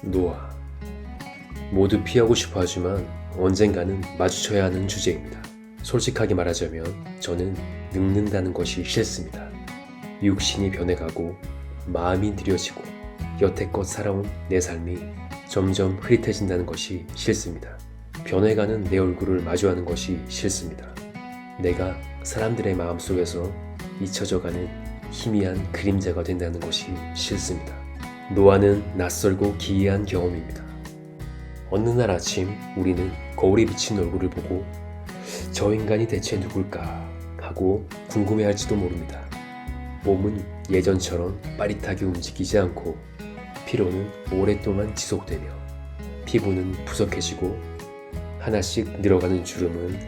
노아. 모두 피하고 싶어 하지만 언젠가는 마주쳐야 하는 주제입니다. 솔직하게 말하자면 저는 늙는다는 것이 싫습니다. 육신이 변해가고 마음이 느려지고 여태껏 살아온 내 삶이 점점 흐릿해진다는 것이 싫습니다. 변해가는 내 얼굴을 마주하는 것이 싫습니다. 내가 사람들의 마음속에서 잊혀져가는 희미한 그림자가 된다는 것이 싫습니다. 노아는 낯설고 기이한 경험입니다. 어느 날 아침 우리는 거울에 비친 얼굴을 보고 저 인간이 대체 누굴까 하고 궁금해할지도 모릅니다. 몸은 예전처럼 빠릿하게 움직이지 않고 피로는 오랫동안 지속되며 피부는 푸석해지고 하나씩 늘어가는 주름은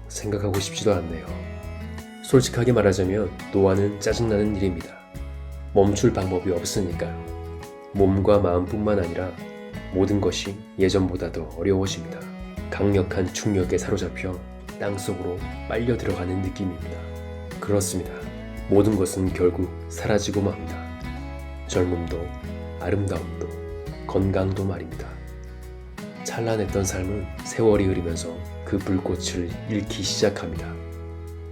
생각하고 싶지도 않네요. 솔직하게 말하자면 노화는 짜증나는 일입니다. 멈출 방법이 없으니까요. 몸과 마음뿐만 아니라 모든 것이 예전보다 더 어려워집니다. 강력한 충격에 사로잡혀 땅속으로 빨려 들어가는 느낌입니다. 그렇습니다. 모든 것은 결국 사라지고 맙니다. 젊음도, 아름다움도, 건강도 말입니다. 찬란했던 삶은 세월이 흐르면서 그 불꽃을 잃기 시작합니다.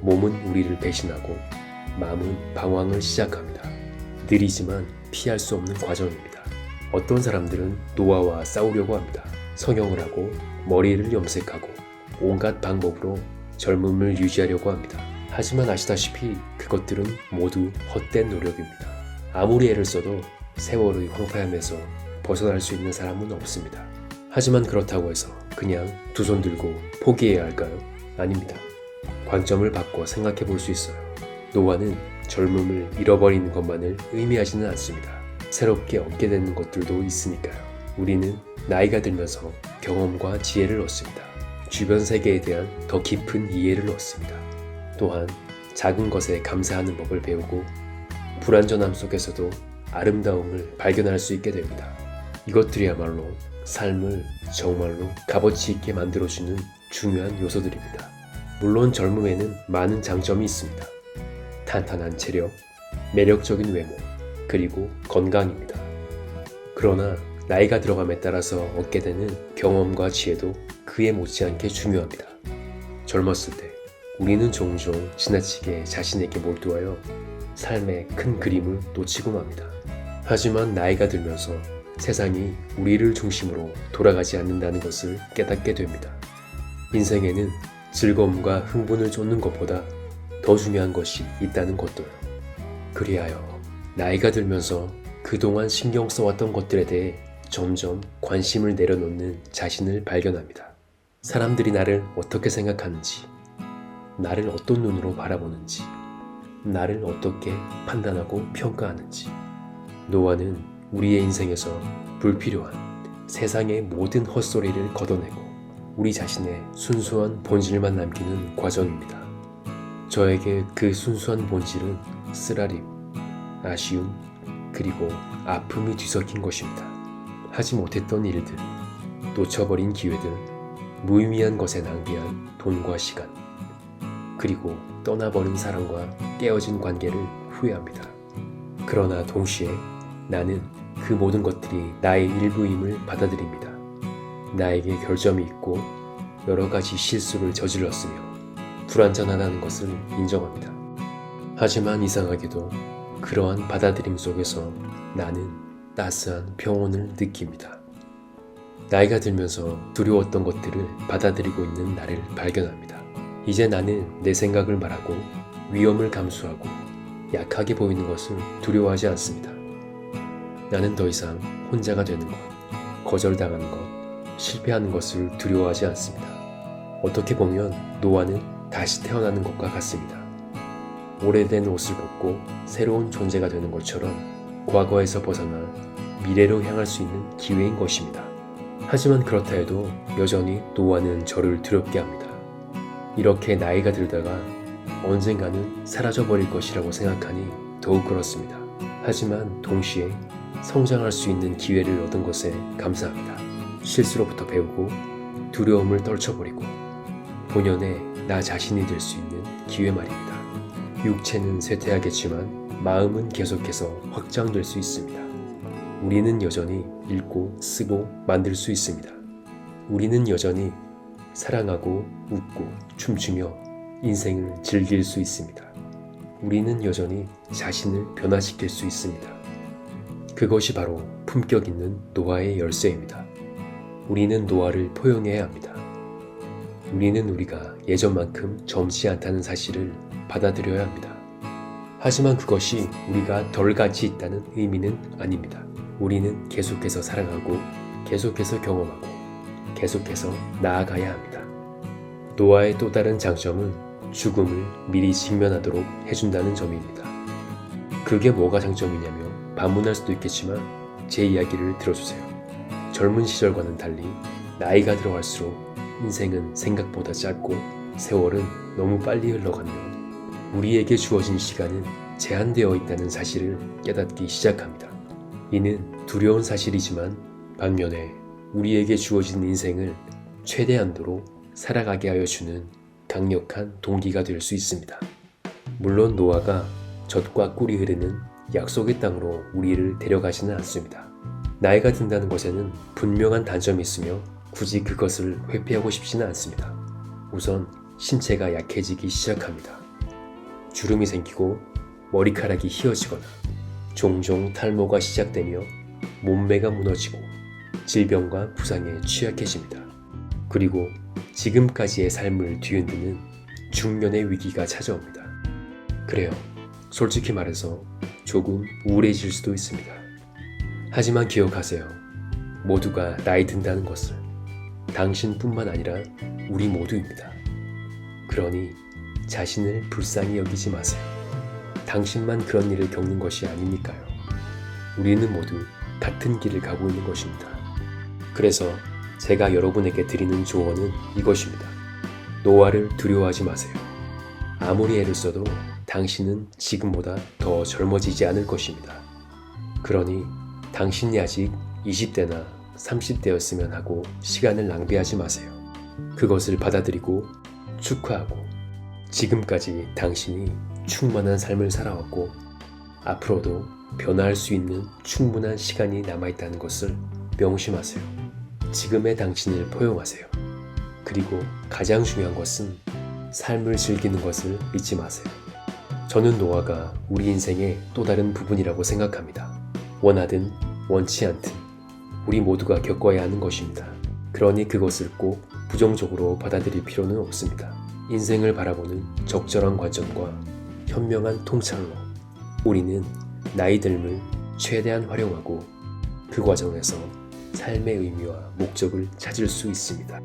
몸은 우리를 배신하고 마음은 방황을 시작합니다. 느리지만 피할 수 없는 과정입니다. 어떤 사람들은 노화와 싸우려고 합니다. 성형을 하고 머리를 염색하고 온갖 방법으로 젊음을 유지하려고 합니다. 하지만 아시다시피 그것들은 모두 헛된 노력입니다. 아무리 애를 써도 세월의 황폐함에서 벗어날 수 있는 사람은 없습니다. 하지만 그렇다고 해서 그냥 두 손 들고 포기해야 할까요? 아닙니다. 관점을 바꿔 생각해 볼 수 있어요. 노화는 젊음을 잃어버리는 것만을 의미하지는 않습니다. 새롭게 얻게 되는 것들도 있으니까요. 우리는 나이가 들면서 경험과 지혜를 얻습니다. 주변 세계에 대한 더 깊은 이해를 얻습니다. 또한 작은 것에 감사하는 법을 배우고 불완전함 속에서도 아름다움을 발견할 수 있게 됩니다. 이것들이야말로 삶을 정말로 값어치 있게 만들어주는 중요한 요소들입니다. 물론 젊음에는 많은 장점이 있습니다. 탄탄한 체력, 매력적인 외모, 그리고 건강입니다. 그러나 나이가 들어감에 따라서 얻게 되는 경험과 지혜도 그에 못지않게 중요합니다. 젊었을 때 우리는 종종 지나치게 자신에게 몰두하여 삶의 큰 그림을 놓치고 맙니다. 하지만 나이가 들면서 세상이 우리를 중심으로 돌아가지 않는다는 것을 깨닫게 됩니다. 인생에는 즐거움과 흥분을 쫓는 것보다 더 중요한 것이 있다는 것도요. 그리하여 나이가 들면서 그동안 신경 써왔던 것들에 대해 점점 관심을 내려놓는 자신을 발견합니다. 사람들이 나를 어떻게 생각하는지, 나를 어떤 눈으로 바라보는지, 나를 어떻게 판단하고 평가하는지. 노화는 우리의 인생에서 불필요한 세상의 모든 헛소리를 걷어내고 우리 자신의 순수한 본질만 남기는 과정입니다. 저에게 그 순수한 본질은 쓰라림, 아쉬움, 그리고 아픔이 뒤섞인 것입니다. 하지 못했던 일들, 놓쳐버린 기회들, 무의미한 것에 낭비한 돈과 시간, 그리고 떠나버린 사랑과 깨어진 관계를 후회합니다. 그러나 동시에 나는 그 모든 것들이 나의 일부임을 받아들입니다. 나에게 결점이 있고 여러 가지 실수를 저질렀으며 불완전하다는 것을 인정합니다. 하지만 이상하게도 그러한 받아들임 속에서 나는 따스한 평온을 느낍니다. 나이가 들면서 두려웠던 것들을 받아들이고 있는 나를 발견합니다. 이제 나는 내 생각을 말하고 위험을 감수하고 약하게 보이는 것을 두려워하지 않습니다. 나는 더 이상 혼자가 되는 것, 거절당하는 것, 실패하는 것을 두려워하지 않습니다. 어떻게 보면 노화는 다시 태어나는 것과 같습니다. 오래된 옷을 벗고 새로운 존재가 되는 것처럼 과거에서 벗어나 미래로 향할 수 있는 기회인 것입니다. 하지만 그렇다 해도 여전히 노화는 저를 두렵게 합니다. 이렇게 나이가 들다가 언젠가는 사라져버릴 것이라고 생각하니 더욱 그렇습니다. 하지만 동시에 성장할 수 있는 기회를 얻은 것에 감사합니다. 실수로부터 배우고 두려움을 떨쳐버리고 본연의 나 자신이 될 수 있는 기회 말입니다. 육체는 쇠퇴하겠지만 마음은 계속해서 확장될 수 있습니다. 우리는 여전히 읽고 쓰고 만들 수 있습니다. 우리는 여전히 사랑하고 웃고 춤추며 인생을 즐길 수 있습니다. 우리는 여전히 자신을 변화시킬 수 있습니다. 그것이 바로 품격 있는 노화의 열쇠입니다. 우리는 노화를 포용해야 합니다. 우리는 우리가 예전만큼 젊지 않다는 사실을 받아들여야 합니다. 하지만 그것이 우리가 덜 가치 있다는 의미는 아닙니다. 우리는 계속해서 사랑하고 계속해서 경험하고 계속해서 나아가야 합니다. 노화의 또 다른 장점은 죽음을 미리 직면하도록 해준다는 점입니다. 그게 뭐가 장점이냐며 반문할 수도 있겠지만 제 이야기를 들어주세요. 젊은 시절과는 달리 나이가 들어갈수록 인생은 생각보다 짧고 세월은 너무 빨리 흘러가며 우리에게 주어진 시간은 제한되어 있다는 사실을 깨닫기 시작합니다. 이는 두려운 사실이지만 반면에 우리에게 주어진 인생을 최대한도로 살아가게 하여 주는 강력한 동기가 될 수 있습니다. 물론 노화가 젖과 꿀이 흐르는 약속의 땅으로 우리를 데려가지는 않습니다. 나이가 든다는 것에는 분명한 단점이 있으며 굳이 그것을 회피하고 싶지는 않습니다. 우선 신체가 약해지기 시작합니다. 주름이 생기고 머리카락이 휘어지거나 종종 탈모가 시작되며 몸매가 무너지고 질병과 부상에 취약해집니다. 그리고 지금까지의 삶을 뒤흔드는 중년의 위기가 찾아옵니다. 그래요. 솔직히 말해서 조금 우울해질 수도 있습니다. 하지만 기억하세요. 모두가 나이 든다는 것을 당신뿐만 아니라 우리 모두입니다. 그러니 자신을 불쌍히 여기지 마세요. 당신만 그런 일을 겪는 것이 아니니까요. 우리는 모두 같은 길을 가고 있는 것입니다. 그래서 제가 여러분에게 드리는 조언은 이것입니다. 노화를 두려워하지 마세요. 아무리 애를 써도 당신은 지금보다 더 젊어지지 않을 것입니다. 그러니 당신이 아직 20대나 30대였으면 하고 시간을 낭비하지 마세요. 그것을 받아들이고 축하하고 지금까지 당신이 충만한 삶을 살아왔고 앞으로도 변화할 수 있는 충분한 시간이 남아있다는 것을 명심하세요. 지금의 당신을 포용하세요. 그리고 가장 중요한 것은 삶을 즐기는 것을 잊지 마세요. 저는 노화가 우리 인생의 또 다른 부분이라고 생각합니다. 원하든 원치 않든 우리 모두가 겪어야 하는 것입니다. 그러니 그것을 꼭 부정적으로 받아들일 필요는 없습니다. 인생을 바라보는 적절한 관점과 현명한 통찰로 우리는 나이 듦을 최대한 활용하고 그 과정에서 삶의 의미와 목적을 찾을 수 있습니다.